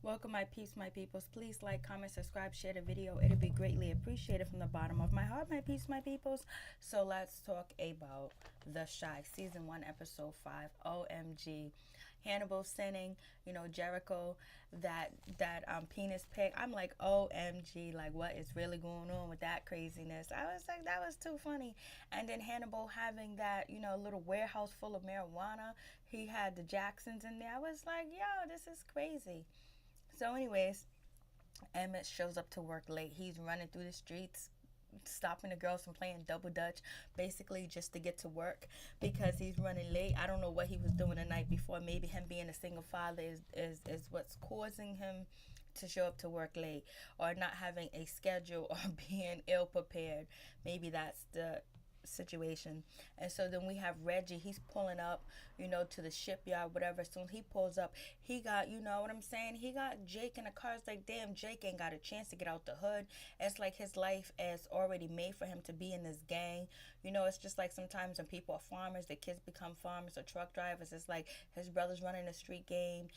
Welcome, my peeps, my peoples. Please like, comment, subscribe, share the video. It'll be greatly appreciated from the bottom of my heart, my peeps, my peoples. So let's talk about The Shy, Season 1, Episode 5. OMG. Hannibal sending, Jericho that penis pic. I'm like, OMG, like what is really going on with that craziness? I was like, that was too funny. And then Hannibal having that, little warehouse full of marijuana. He had the Jacksons in there. I was like, yo, this is crazy. So, anyways, Emmett shows up to work late. He's running through the streets, stopping the girls from playing double dutch, basically just to get to work because he's running late. I don't know what he was doing the night before. Maybe him being a single father is what's causing him to show up to work late, or not having a schedule, or being ill prepared. Maybe that's the situation. And so then we have Reggie. He's pulling up, to the shipyard, whatever. As soon as he pulls up, he got, what I'm saying? He got Jake in the car. It's like, damn, Jake ain't got a chance to get out the hood. It's like his life is already made for him to be in this gang. It's just like sometimes when people are farmers, their kids become farmers or truck drivers. It's like his brother's running a street gang,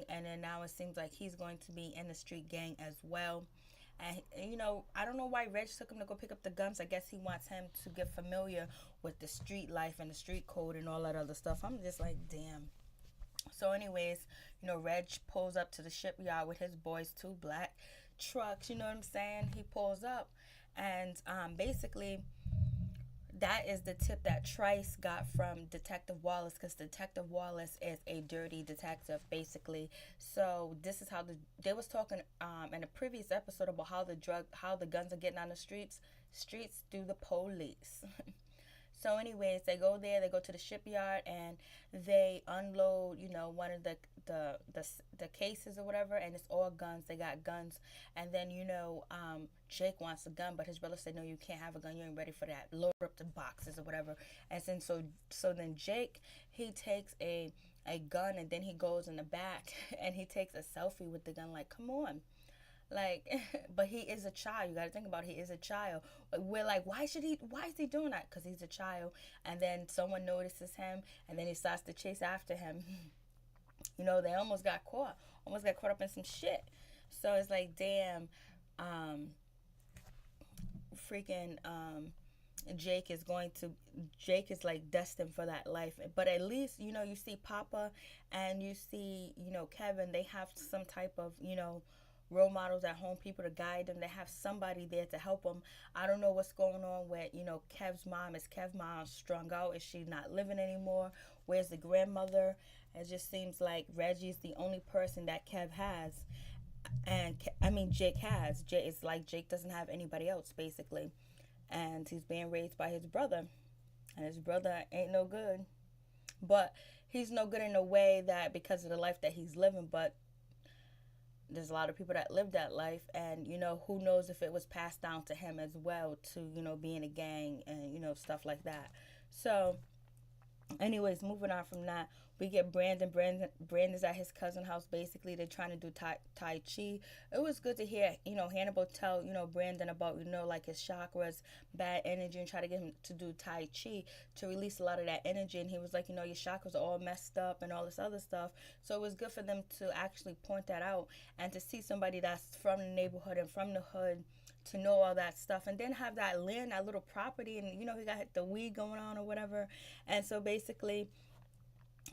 and then now it seems like he's going to be in the street gang as well. And I don't know why Reg took him to go pick up the guns. I guess he wants him to get familiar with the street life and the street code and all that other stuff. I'm just like, damn. So, anyways, Reg pulls up to the shipyard with his boys, two black trucks. You know what I'm saying? He pulls up, and basically, that is the tip that Trice got from Detective Wallace, because Detective Wallace is a dirty detective, basically. So this is how they was talking in a previous episode about how the guns are getting on the streets through the police. So, anyways, they go there. They go to the shipyard and they unload, one of the cases or whatever, and it's all guns. They got guns, and then Jake wants a gun, but his brother said, "No, you can't have a gun. You ain't ready for that. Load up the boxes or whatever." And then so then Jake, he takes a gun, and then he goes in the back and he takes a selfie with the gun. Like, come on. Like, but he is a child. You got to think about it. He is a child. We're like, why is he doing that? Because he's a child. And then someone notices him, and then he starts to chase after him. They almost got caught up in some shit. So it's like, damn, freaking, Jake is like destined for that life. But at least, you see Papa and you see, Kevin, they have some type of, role models at home, people to guide them. They have somebody there to help them. I don't know what's going on with, Kev's mom. Is Kev's mom strung out? Is she not living anymore? Where's the grandmother? It just seems like Reggie's the only person that Kev has. And, Jake has. It's like Jake doesn't have anybody else, basically. And he's being raised by his brother. And his brother ain't no good. But he's no good in a way that because of the life that he's living, but there's a lot of people that live that life, and who knows if it was passed down to him as well, to be in a gang and stuff like that. So, anyways, moving on from that, we get Brandon's at his cousin's house. Basically, they're trying to do tai chi. It was good to hear Hannibal tell Brandon about like his chakras, bad energy, and try to get him to do tai chi to release a lot of that energy. And he was like, your chakras are all messed up and all this other stuff. So it was good for them to actually point that out, and to see somebody that's from the neighborhood and from the hood to know all that stuff, and then have that land, that little property, and he got the weed going on or whatever. And so basically,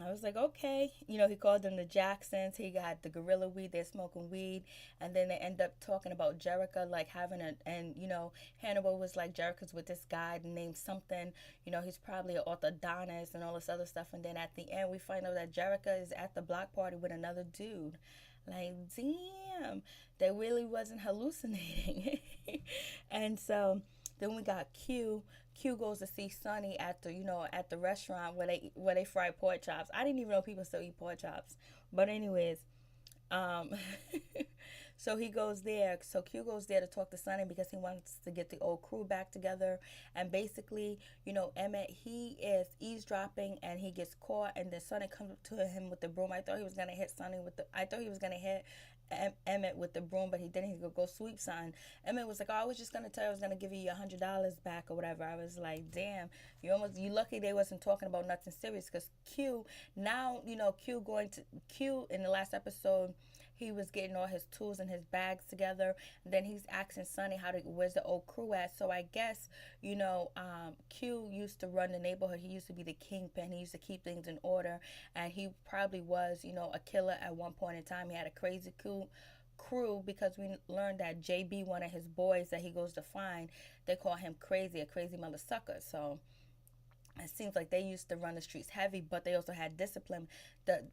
I was like, okay. He called them the Jacksons. He got the gorilla weed. They're smoking weed. And then they end up talking about Jericho, like having and Hannibal was like, Jericho's with this guy named something. He's probably an orthodontist and all this other stuff. And then at the end, we find out that Jericho is at the block party with another dude. Like, damn, they really wasn't hallucinating. And so then we got Q. Q goes to see Sonny at the restaurant where they fry pork chops. I didn't even know people still eat pork chops. But anyways, um, so he goes there. So Q goes there to talk to Sonny because he wants to get the old crew back together. And basically, Emmett, he is eavesdropping and he gets caught. And then Sonny comes up to him with the broom. I thought he was gonna hit Emmett with the broom, but he didn't. He could go sweep something. Emmett was like, "Oh, I was just gonna tell you I was gonna give you $100 back or whatever." I was like, "Damn, you lucky they wasn't talking about nothing serious." Because Q in the last episode, he was getting all his tools and his bags together. And then he's asking Sonny where's the old crew at. So I guess, Q used to run the neighborhood. He used to be the kingpin. He used to keep things in order, and he probably was, a killer at one point in time. He had a crazy crew because we learned that JB, one of his boys that he goes to find, they call him crazy, a crazy mother sucker. So it seems like they used to run the streets heavy, but they also had discipline. That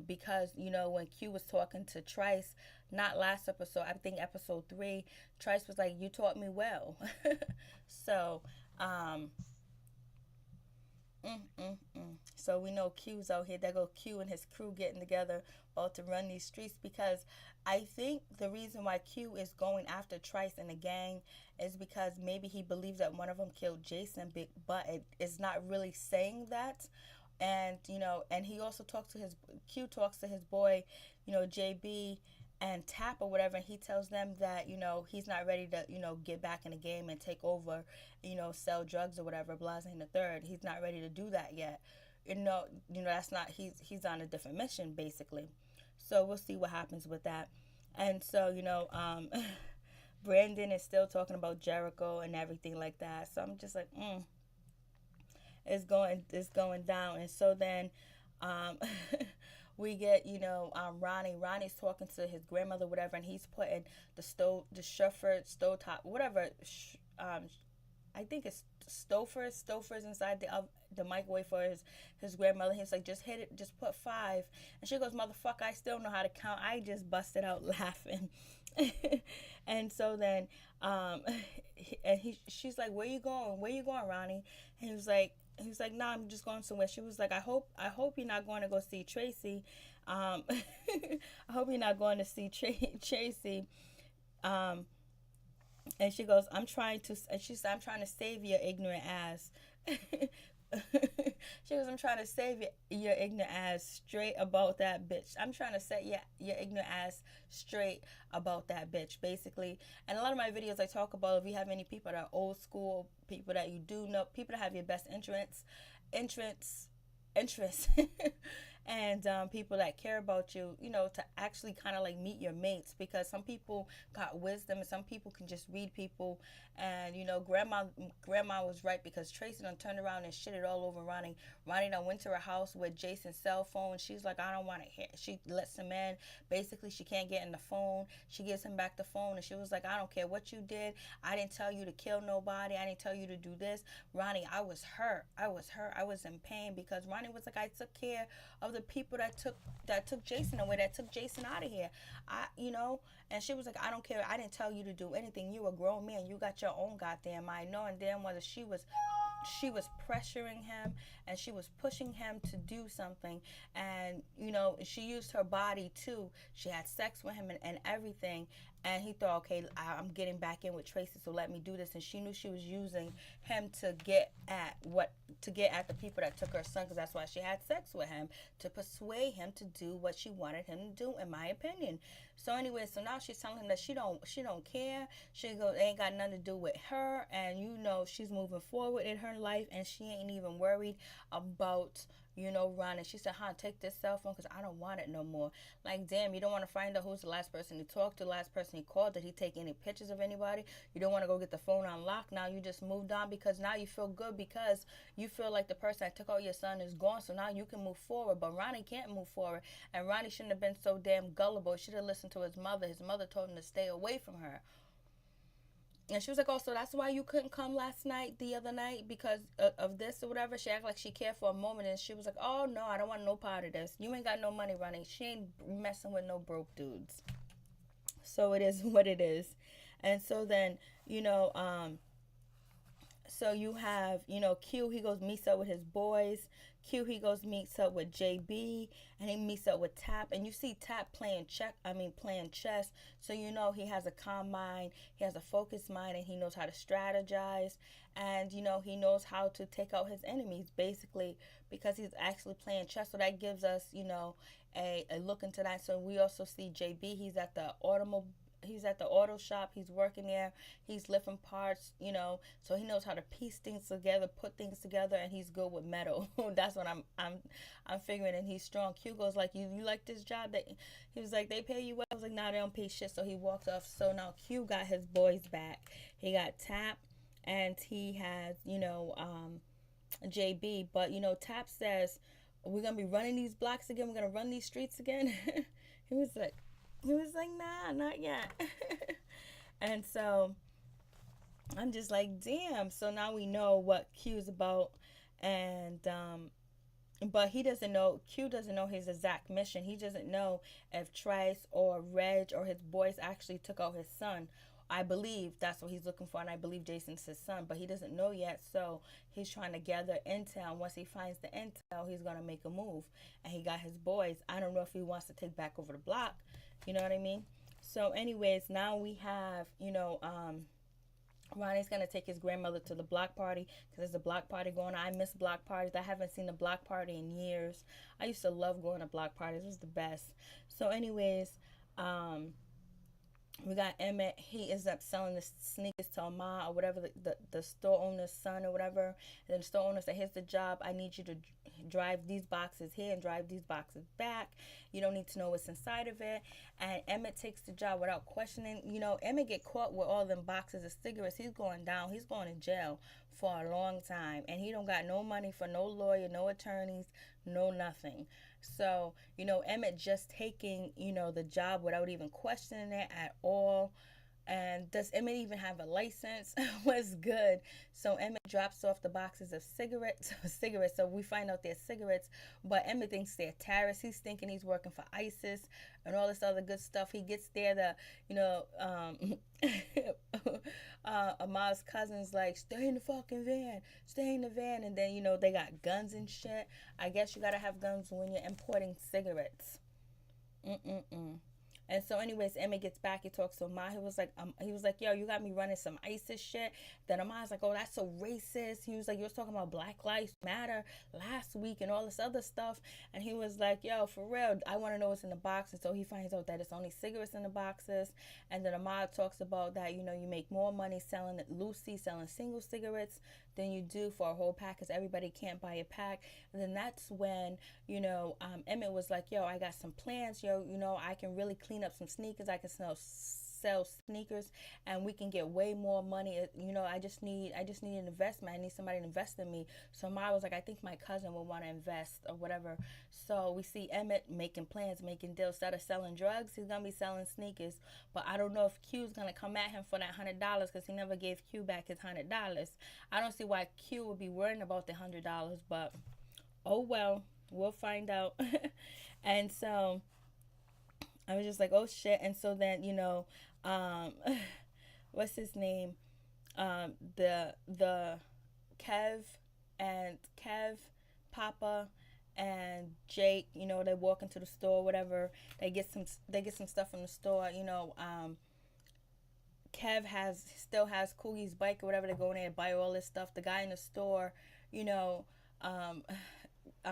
because when Q was talking to Trice, not last episode, I think episode 3, Trice was like, "You taught me well." So Mm, mm, mm. So we know Q's out here. There go Q and his crew getting together about to run these streets, because I think the reason why Q is going after Trice and the gang is because maybe he believes that one of them killed Jason, but it is not really saying that. And and he also talks to his Q talks to his boy, JB and Tap or whatever, and he tells them that he's not ready to get back in the game and take over, sell drugs or whatever, blase in the third. He's not ready to do that yet. That's not, he's on a different mission basically. So we'll see what happens with that. And so Brandon is still talking about Jericho and everything like that. So I'm just like, it's going down. And so then we get Ronnie's talking to his grandmother, whatever, and he's putting the Shufford stove top, whatever, I think it's Stouffer's inside the microwave for his grandmother. He's like, just hit it, just put 5. And she goes, "Motherfucker, I still know how to count." I just busted out laughing. And so then she's like, "Where you going? Where you going, Ronnie?" And he was like, "Nah, I'm just going somewhere." She was like, I hope you're not going to go see Tracy. I hope you're not going to see Tracy. And she goes, and she said, "I'm trying to save your ignorant ass." She goes, "I'm trying to save your ignorant ass straight about that bitch. I'm trying to set your ignorant ass straight about that bitch," basically. And a lot of my videos, I talk about, if you have any people that are old school, people that you do know, people that have your best interests, and people that care about you, to actually kind of like meet your mates, because some people got wisdom and some people can just read people. And grandma was right, because Tracy done turned around and shitted all over Ronnie. Ronnie done went to her house with Jason's cell phone. She's like, "I don't want to hear." She lets him in. Basically, she can't get in the phone. She gives him back the phone, and she was like, "I don't care what you did. I didn't tell you to kill nobody. I didn't tell you to do this." Ronnie, I was hurt. I was in pain, because Ronnie was like, "I took care of the people that took Jason away, that took Jason out of here. And she was like, "I don't care. I didn't tell you to do anything. You a grown man. You got your own goddamn mind." Knowing damn whether she was pressuring him and she was pushing him to do something. And she used her body too. She had sex with him and everything. And he thought, "Okay, I'm getting back in with Tracy, so let me do this." And she knew she was using him to get at the people that took her son, because that's why she had sex with him, to persuade him to do what she wanted him to do, in my opinion. So anyway, so now she's telling him that she don't care. She goes, it ain't got nothing to do with her, and she's moving forward in her life, and she ain't even worried about Ron. And she said, "Huh, take this cell phone, because I don't want it no more." Like, damn, you don't want to find out who's the last person he talked to, the last person he called. Did he take any pictures of anybody? You don't want to go get the phone unlocked. Now you just moved on, because now you feel good, because you feel like the person that took out your son is gone, so now you can move forward. But Ronnie can't move forward, and Ronnie shouldn't have been so damn gullible. He should have listened to his mother. His mother told him to stay away from her. And she was like, "Oh, so that's why you couldn't come the other night, because of this or whatever." She acted like she cared for a moment, and she was like, "Oh, no, I don't want no part of this. You ain't got no money, Ronnie. She ain't messing with no broke dudes." So it is what it is. And so then, so you have, Q, he goes meets up with his boys. Q, he goes meets up with JB, and he meets up with Tap. And you see Tap playing chess. So he has a calm mind, he has a focused mind, and he knows how to strategize. And he knows how to take out his enemies, basically, because he's actually playing chess. So that gives us, a look into that. So we also see JB, he's at the automobile. he's at the auto shop. He's working there. He's lifting parts, you know, so he knows how to piece things together, put things together, and he's good with metal. That's what I'm figuring. And he's strong. Q goes like, you like this job? That he was like, they pay you well. I was like, nah, they don't pay shit. So he walks off. So now Q got his boys back. He got Tap, and he has, you know, JB. But you know, Tap says, we're gonna be running these blocks again. We're gonna run these streets again. he was like, nah, not yet. And so I'm just like, damn. So now we know what Q's about, and but he doesn't know. Q doesn't know his exact mission. He doesn't know if Trice or Reg or his boys actually took out his son. I believe that's what he's looking for, and I believe Jason's his son, but he doesn't know yet. So he's trying to gather intel. Once he finds the intel, he's gonna make a move. And he got his boys. I don't know if he wants to take back over the block. You know what I mean? So, anyways, now we have, you know, Ronnie's gonna take his grandmother to the block party because there's a block party going on. I miss block parties. I haven't seen a block party in years. I used to love going to block parties. It was the best. So, anyways, we got Emmett. He ends up selling the sneakers to Ama or whatever, the store owner's son or whatever. And then the store owner said, here's the job. I need you to drive these boxes here and drive these boxes back. You don't need to know what's inside of it. And Emmett takes the job without questioning. You know, Emmett get caught with all them boxes of cigarettes. He's going down. He's going to jail for a long time. And he don't got no money for no lawyer, no attorneys, no nothing. So, you know, Emmett just taking, you know, the job without even questioning it at all. And does Emmett even have a license? Was good. So Emmett drops off the boxes of cigarettes. So we find out they're cigarettes, but Emmett thinks they're terrorists. He's thinking he's working for ISIS and all this other good stuff. He gets there, Ahmad's cousin's like, stay in the fucking van, stay in the van. And then, you know, they got guns and shit. I guess you gotta have guns when you're importing cigarettes. And so, anyways, Emmett gets back. He talks to Ahmad. He was like, yo, you got me running some ISIS shit. Then Ahmad's like, oh, that's so racist. He was like, you was talking about Black Lives Matter last week and all this other stuff. And he was like, yo, for real, I want to know what's in the boxes. So he finds out that it's only cigarettes in the boxes. And then Ahmad talks about that, you know, you make more money selling single cigarettes than you do for a whole pack because everybody can't buy a pack. And then that's when, you know, Emmett was like, yo, I got some plans, yo, you know, I can really clean up some sneakers. I can sell sneakers and we can get way more money. You know, I just need an investment. I need somebody to invest in me. So Ma was like, I think my cousin will want to invest or whatever. So we see Emmett making plans, making deals. Instead of selling drugs, he's gonna be selling sneakers. But I don't know if Q's gonna come at him for that $100 because he never gave Q back his $100. I don't see why Q would be worrying about the $100, but oh well, we'll find out. And so I was just like, oh shit. And so then, you know, what's his name? The Kev, Papa, and Jake, you know, they walk into the store, whatever. They get some stuff from the store, you know. Kev still has Coogie's bike or whatever. They go in there and buy all this stuff. The guy in the store, you know,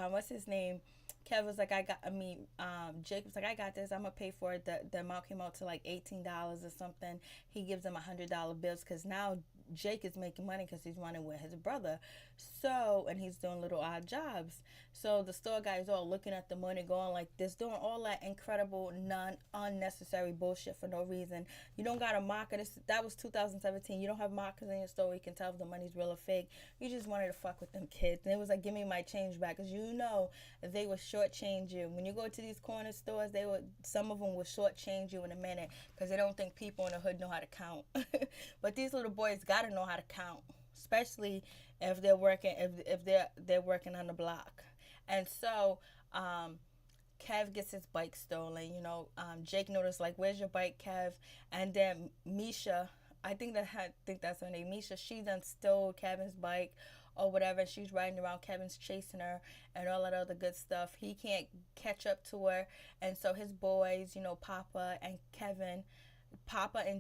what's his name? Kev was like, Jake was like, I got this. I'm going to pay for it. The amount came out to like $18 or something. He gives them $100 bills because now Jake is making money because he's running with his brother. So, and he's doing little odd jobs. So the store guy is all looking at the money going like this, doing all that incredible, unnecessary bullshit for no reason. You don't got a marker. That was 2017. You don't have markers in your store where you can tell if the money's real or fake. You just wanted to fuck with them kids. And it was like, give me my change back because you know they would shortchange you. When you go to these corner stores, some of them will shortchange you in a minute because they don't think people in the hood know how to count. But these little boys gotta know how to count, especially if they're working they're working on the block. And so Kev gets his bike stolen. You know, Jake noticed like, where's your bike, Kev? And then Misha, I think that's her name, Misha. She done stole Kevin's bike or whatever. She's riding around. Kevin's chasing her and all that other good stuff. He can't catch up to her, and so his boys, you know, Papa and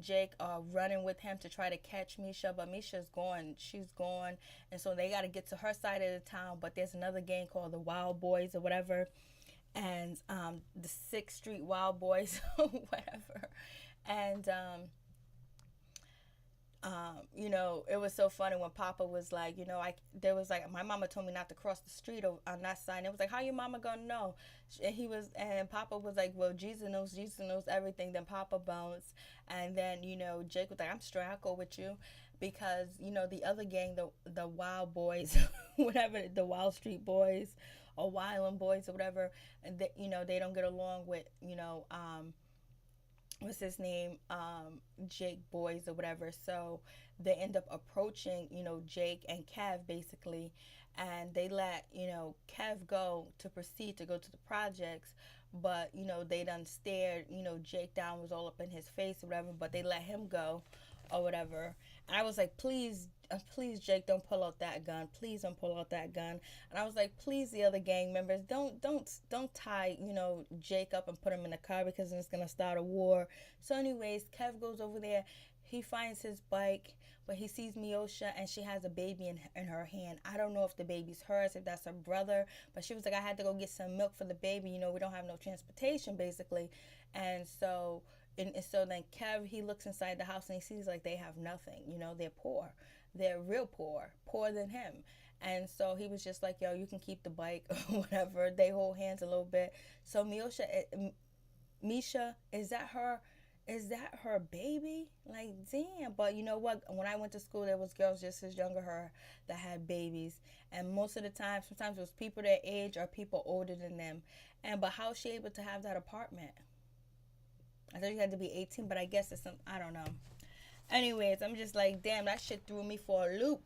Jake are running with him to try to catch Misha, but Misha's gone. She's gone, and so they got to get to her side of the town. But there's another gang called the Wild Boys or whatever, and the 6th Street Wild Boys or whatever. And it was so funny when Papa was like, there was like, my mama told me not to cross the street on that side. It was like, how your mama gonna know? And Papa was like, well, Jesus knows everything. Then Papa bounced, and then Jake was like, I'm straight, I'll go with you, because the other gang, the Wild Boys, whatever, the Wild Street Boys, or Wildland Boys, or whatever, and they don't get along with what's his name, Jake boys or whatever. So they end up approaching, Jake and Kev basically, and they let, Kev go to proceed to go to the projects. But they done stared, Jake down, was all up in his face or whatever, but they let him go or whatever. And I was like, please, please, Jake, don't pull out that gun. Please don't pull out that gun. And I was like, please, the other gang members, don't tie, Jake up and put him in the car, because it's gonna start a war. So, anyways, Kev goes over there. He finds his bike, but he sees Miosha, and she has a baby in her hand. I don't know if the baby's hers, if that's her brother, but she was like, I had to go get some milk for the baby. We don't have no transportation, basically. And so then Kev, he looks inside the house and he sees like they have nothing. They're poor. They're real poor, poorer than him. And so he was just like, yo, you can keep the bike or whatever. They hold hands a little bit. So Misha, is that her? Is that her baby? Like, damn. But you know what? When I went to school, there was girls just as young as her that had babies. And most of the time, sometimes it was people their age or people older than them. But how is she able to have that apartment? I thought you had to be 18, but I guess it's some, I don't know. Anyways, I'm just like, damn, that shit threw me for a loop.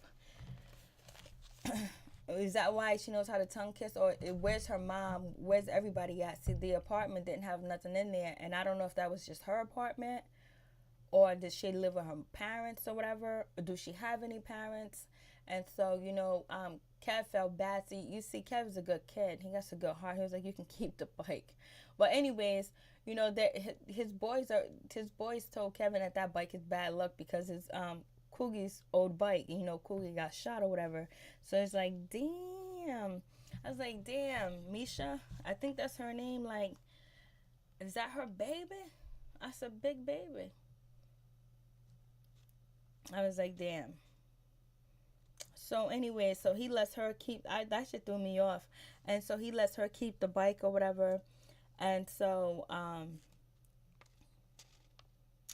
Is that why she knows how to tongue kiss? Or where's her mom? Where's everybody at? See, the apartment didn't have nothing in there. And I don't know if that was just her apartment, or did she live with her parents or whatever? Or do she have any parents? And so, Kev felt bad. So you see, Kev's a good kid. He got a good heart. He was like, you can keep the bike. But anyways, that his boys told Kevin that bike is bad luck, because his Coogie's old bike. Coogie got shot or whatever. So it's like, damn. I was like, damn, Misha. I think that's her name. Like, is that her baby? That's a big baby. I was like, damn. So anyway, so he lets her keep. That shit threw me off. And so he lets her keep the bike or whatever. And so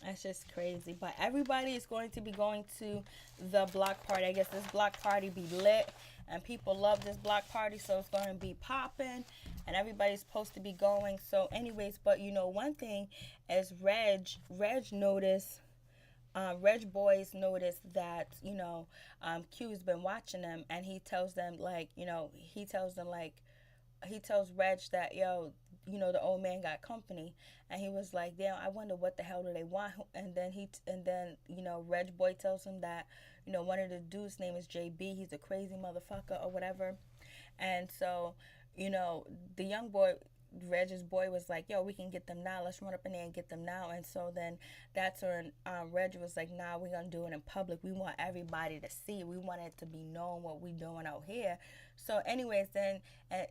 that's just crazy. But everybody is going to be going to the block party. I guess this block party be lit, and people love this block party, so it's going to be popping, and everybody's supposed to be going. So anyways, but one thing is Reg noticed. Reg boys noticed that Q's been watching them, and he tells them he tells Reg that, yo, the old man got company. And he was like, damn, I wonder what the hell do they want. And then Reg boy tells him that one of the dudes' name is JB. He's a crazy motherfucker or whatever. And so the young boy, Reg's boy, was like, yo, we can get them now. Let's run up in there and get them now. And so then that's when Reg was like, nah, we're going to do it in public. We want everybody to see. We want it to be known what we doing out here. So anyways, then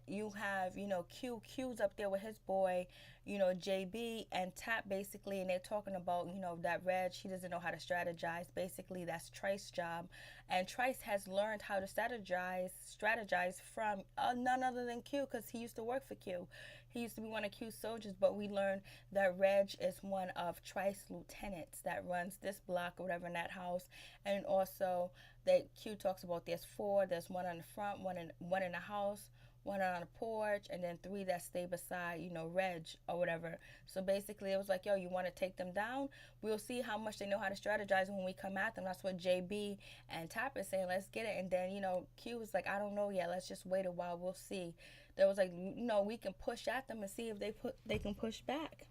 you have, Q's up there with his boy, JB and Tap, basically, and they're talking about, that Reg, he doesn't know how to strategize. Basically, that's Trice's job. And Trice has learned how to strategize from none other than Q, because he used to work for Q. He used to be one of Q's soldiers, but we learned that Reg is one of Trice's lieutenants that runs this block or whatever in that house. And also that Q talks about there's 4. There's one on the front, one in the house, one on the porch, and then 3 that stay beside, Reg or whatever. So basically it was like, yo, you want to take them down? We'll see how much they know how to strategize when we come at them. That's what JB and Tap is saying, let's get it. And then, Q was like, I don't know yet. Let's just wait a while. We'll see. There was like, we can push at them and see if they can push back.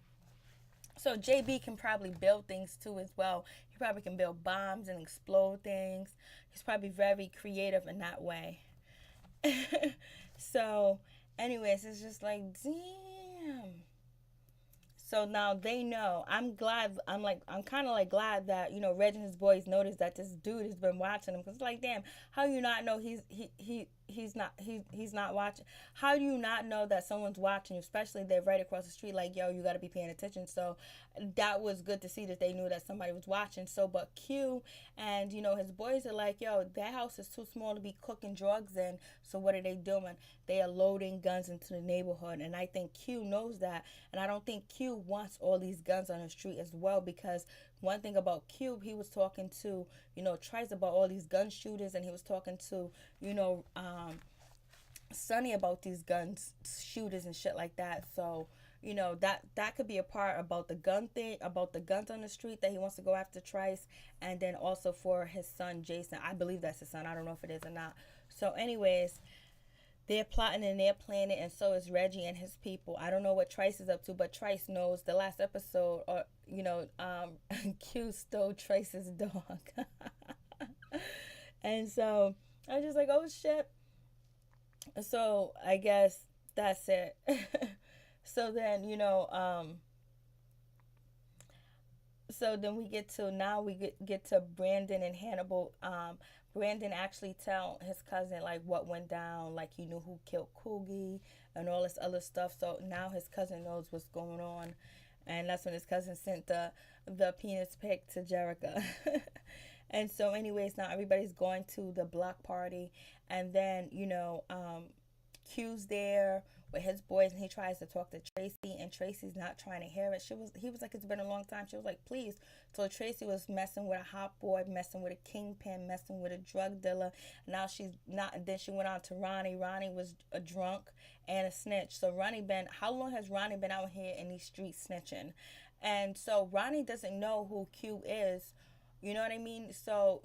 So JB can probably build things too as well. He probably can build bombs and explode things. He's probably very creative in that way. So, anyways, it's just like, damn. So now they know. I'm kind of like glad that, Reg and his boys noticed that this dude has been watching him. Because it's like, damn, how you not know he he's not watching. How do you not know that someone's watching you, especially they're right across the street? Like, yo, you got to be paying attention. So that was good to see that they knew that somebody was watching. So but Q and his boys are like, yo, that house is too small to be cooking drugs in. So what are they doing? They are loading guns into the neighborhood, and I think Q knows that. And I don't think Q wants all these guns on the street as well, because one thing about Q, he was talking to Trice about all these gun shooters, and he was talking to Sonny about these guns shooters and shit like that. So that could be a part about the gun thing, about the guns on the street, that he wants to go after Trice, and then also for his son Jason. I believe that's his son. I don't know if it is or not. So anyways, they're plotting and they're planning, and so is Reggie and his people. I don't know what Trice is up to, but Trice knows. The last episode, or Q stole Trice's dog. And so I was just like, oh shit. So I guess that's it. So then so then we get to Brandon and Hannibal. Brandon actually tell his cousin like what went down, like he knew who killed Coogie and all this other stuff. So now his cousin knows what's going on, and that's when his cousin sent the penis pic to Jerica. And so anyways, now everybody's going to the block party, and then Q's there with his boys, and he tries to talk to Tracy, and Tracy's not trying to hear it. He was like, it's been a long time. She was like, please. So Tracy was messing with a hot boy, messing with a kingpin, messing with a drug dealer. Now she's not. And then she went on to Ronnie. Ronnie was a drunk and a snitch. So how long has Ronnie been out here in these streets snitching? And so Ronnie doesn't know who Q is. You know what I mean? So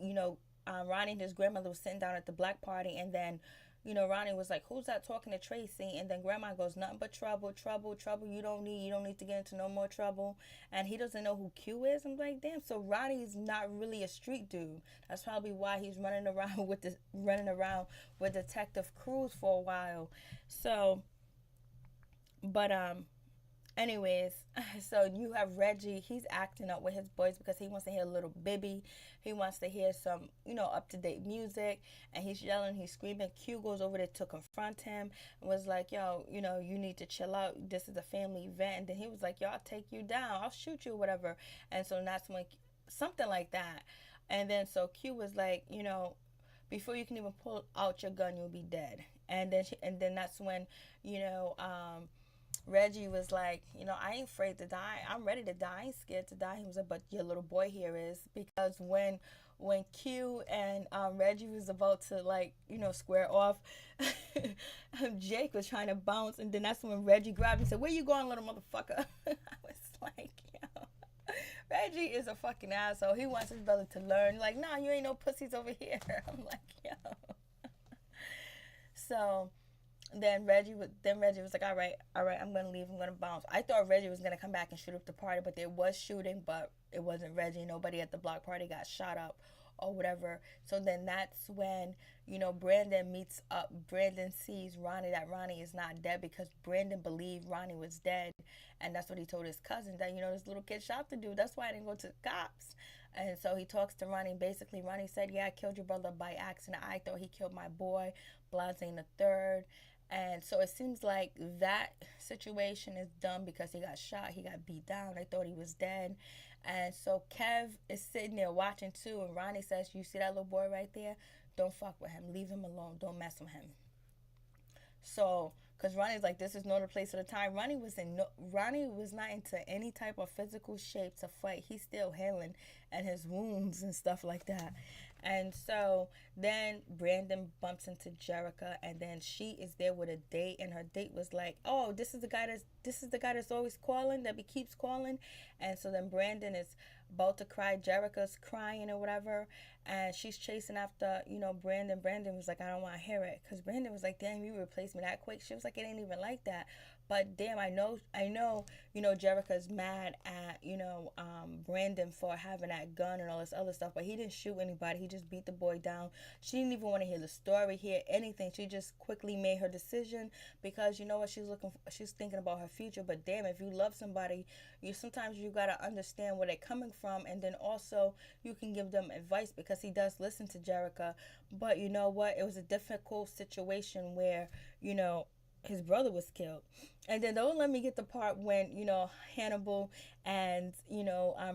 Ronnie and his grandmother was sitting down at the black party, and then Ronnie was like, who's that talking to Tracy? And then grandma goes, nothing but trouble, trouble, trouble. You don't need to get into no more trouble. And he doesn't know who Q is. I'm like, damn. So Ronnie's not really a street dude. That's probably why he's running around with Detective Cruz for a while. So, but anyways, so you have Reggie. He's acting up with his boys because he wants to hear a little Bibby. He wants to hear some, up-to-date music. And he's yelling, he's screaming. Q goes over there to confront him and was like, yo, you need to chill out. This is a family event. And then he was like, yo, I'll take you down. I'll shoot you, whatever. And so that's when, something like that. And then so Q was like, before you can even pull out your gun, you'll be dead. And then that's when, Reggie was like, I ain't afraid to die. I'm ready to die. I ain't scared to die. He was like, but your little boy here is. Because when Q and Reggie was about to square off, Jake was trying to bounce, and then that's when Reggie grabbed him and said, where you going, little motherfucker? I was like, yo, Reggie is a fucking asshole. He wants his brother to learn. Like, nah, you ain't no pussies over here. I'm like, yo. So then Reggie was like, all right, I'm gonna leave, I'm gonna bounce. I thought Reggie was gonna come back and shoot up the party, but there was shooting, but it wasn't Reggie. Nobody at the block party got shot up or whatever. So then that's when Brandon meets up. Brandon sees Ronnie, that Ronnie is not dead, because Brandon believed Ronnie was dead, and that's what he told his cousin, that this little kid shot the dude. That's why I didn't go to the cops. And so he talks to Ronnie. Basically, Ronnie said, yeah, I killed your brother by accident. I thought he killed my boy, Blase the third. And so it seems like that situation is done because he got shot. He got beat down. They thought he was dead. And so Kev is sitting there watching too. And Ronnie says, you see that little boy right there? Don't fuck with him. Leave him alone. Don't mess with him. So, because Ronnie's like, this is not the place or the time. Ronnie was not into any type of physical shape to fight. He's still healing and his wounds and stuff like that. And so then Brandon bumps into Jerica, and then she is there with a date, and her date was like, oh, this is the guy that's always calling, that he keeps calling. And so then Brandon is about to cry. Jerica's crying or whatever, and she's chasing after Brandon. Brandon was like, I don't want to hear it, because Brandon was like, damn, you replaced me that quick. She was like, it ain't even like that. But damn, Jerica's mad at, Brandon for having that gun and all this other stuff, but he didn't shoot anybody. He just beat the boy down. She didn't even want to hear the story, hear anything. She just quickly made her decision because you know what, she's thinking about her future. But damn, if you love somebody, sometimes you gotta understand where they're coming from, and then also you can give them advice because he does listen to Jerica. But you know what? It was a difficult situation where, his brother was killed. And then don't let me get the part when, Hannibal and,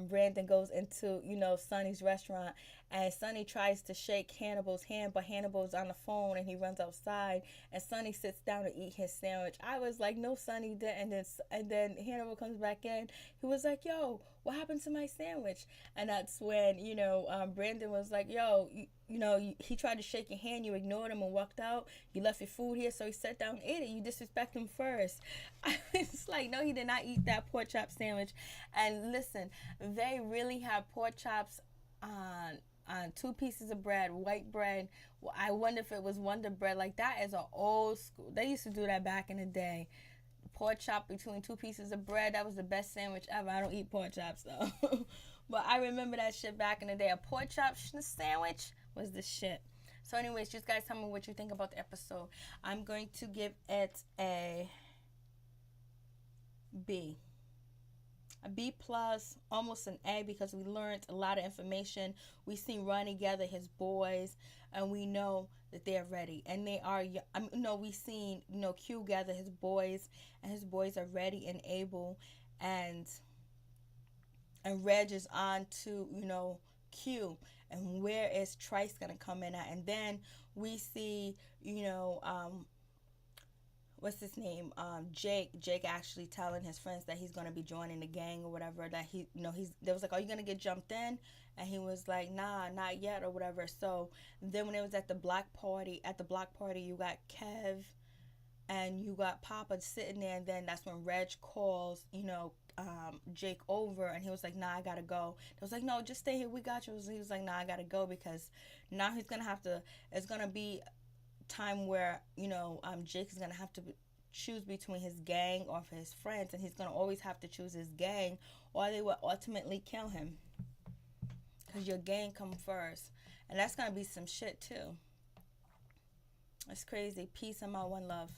Brandon goes into, Sonny's restaurant, and Sonny tries to shake Hannibal's hand, but Hannibal's on the phone and he runs outside, and Sonny sits down to eat his sandwich. I was like, no, Sonny did. And then Hannibal comes back in. He was like, yo, what happened to my sandwich? And that's when, Brandon was like, yo, he tried to shake your hand, you ignored him and walked out. You left your food here, so he sat down and ate it. You disrespect him first. I was like, no, he did not eat that pork chop sandwich. And listen, they really have pork chops on two pieces of bread, white bread. I wonder if it was Wonder Bread. Like, that is an old school. They used to do that back in the day. Pork chop between two pieces of bread. That was the best sandwich ever. I don't eat pork chops though. But I remember that shit back in the day. A pork chop sandwich was the shit. So anyways, just guys tell me what you think about the episode. I'm going to give it a B. A B plus, almost an A, because we learned a lot of information. We seen Ronnie gather his boys, and we know that they're ready, and they are. We seen Q gather his boys, and his boys are ready and able, and Reg is on to Q, and where is Trice gonna come in at? And then we see what's his name? Jake actually telling his friends that he's gonna be joining the gang or whatever. That they was like, "Are you gonna get jumped in?" And he was like, "Nah, not yet," or whatever. So then when it was at the block party, you got Kev and you got Papa sitting there, and then that's when Reg calls, Jake over, and he was like, "Nah, I gotta go." He was like, "No, just stay here. We got you." He was like, "Nah, I gotta go because now he's gonna have to. It's gonna be time where Jake is gonna have to choose between his gang or his friends, and he's gonna always have to choose his gang, or they will ultimately kill him because your gang come first, and that's gonna be some shit too. It's crazy. Peace and my one love.